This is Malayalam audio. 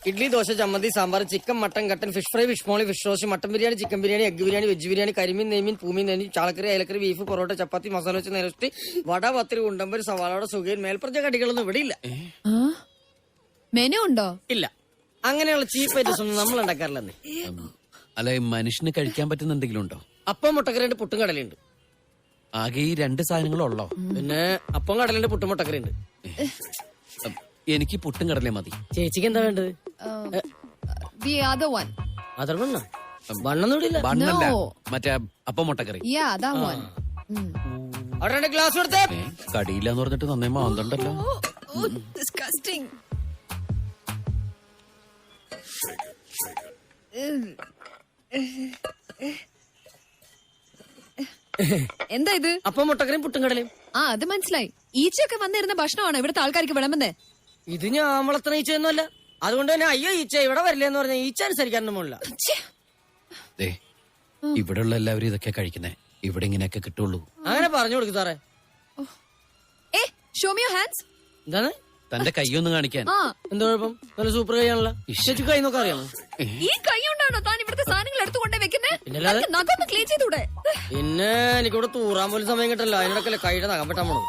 ഇഡ്ലി, ദോശ, ചമ്മന്തി, സാമ്പാർ, ചിക്കൻ, മട്ടൻ, കട്ടൻ, fish fry, fish molee, fish roast, mutton biryani, chicken biryani, egg biryani, veg biryani, കരിമീൻ, നെയ്മീൻ, പൂമീൻ, നെയ്മീൻ, ചാളക്കറി, അയലക്കറി, ബീഫ്, പൊറോട്ട, ചപ്പാത്തി, മസാല വെച്ച് നേരസ്റ്റ്, വട, പത്തിരി, ഉണ്ടമ്പര്, സവാളയുടെ സുഖയിൽ മേൽപ്പറഞ്ഞ കടികളൊന്നും ഇവിടെ ഇല്ല. മെനു ഉണ്ടോ? ഇല്ല, അങ്ങനെയുള്ള ചീപ്പ് ഐറ്റംസ് ഒന്നും നമ്മൾ ഉണ്ടാക്കാറില്ലെന്ന്. അല്ല, മനുഷ്യന് കഴിക്കാൻ പറ്റുന്ന എന്തെങ്കിലും ഉണ്ടോ? അപ്പം, മുട്ടക്കറിയുണ്ട്, പുട്ടും കടലുണ്ട്. ആകെ ഈ 2 സാധനങ്ങളുള്ളോ? പിന്നെ അപ്പം, കടലുണ്ട്, പുട്ടും മുട്ടക്കറിയുണ്ട്. എനിക്ക് പുട്ടും കടലേ മതി. ചേച്ചിക്ക് എന്താ വേണ്ടത്? The other one. അതർ ബണ്ണ ബണ്ണൊന്നും ബണ്ണല്ല, No. മറ്റേ അപ്പം മുട്ടക്കറി. Yeah, that one. അവിടെ 2 ഗ്ലാസ് കൊടുത്തേ. കടിയില്ലാന്ന് പറഞ്ഞിട്ട് നന്നേ മാന്തണ്ടല്ലോ. Oh, disgusting. എന്താ ഇത്? അപ്പം, മുട്ടക്കറിയും, പുട്ടും കടലയും. ആ, അത് മനസ്സിലായി. ഈച്ചയൊക്കെ വന്നിരുന്ന ഭക്ഷണമാണ് ഇവിടുത്തെ ആൾക്കാർക്ക് വിളമ്പുന്നേ. ഇത് ഞാൻ വളർത്തുന്ന ഈച്ചയൊന്നുമല്ല. അതുകൊണ്ട് തന്നെ അയ്യോ ഈച്ച ഇവിടെ വരില്ലെന്ന് പറഞ്ഞ ഈച്ച അനുസരിക്കാനൊന്നും പോലില്ല. ഇവിടെയുള്ള എല്ലാവരും ഇതൊക്കെ കഴിക്കുന്നേ. ഇവിടെ ഇങ്ങനെയൊക്കെ കിട്ടുള്ളൂ. അങ്ങനെ പറഞ്ഞു കൊടുക്കും സാറേ. ഏ, show me your hands. എന്താണ്? തന്റെ കൈയൊന്ന് കാണിക്കാൻ. ആ, എന്താ കുഴപ്പം? നല്ല സൂപ്പർ കൈയാണല്ലോ. ചേച്ചി കൈ നോക്കാൻ അറിയാമോ? ഈ കൈ കൊണ്ടാണോ താൻ ഇവിടുത്തെ സാധനങ്ങൾ എടുത്തുകൊണ്ടേ വെക്കുന്നേ? പിന്നല്ലാതെ? നഖമൊന്ന് ക്ലീൻ ചെയ്തൂടെ? പിന്നെ എനിക്കിവിടെ തൂറാൻ പോലും സമയം കിട്ടല്ലോ. അതിനിടക്കല്ലേ കൈയുടെ നഖം വെട്ടാൻ പോണത്.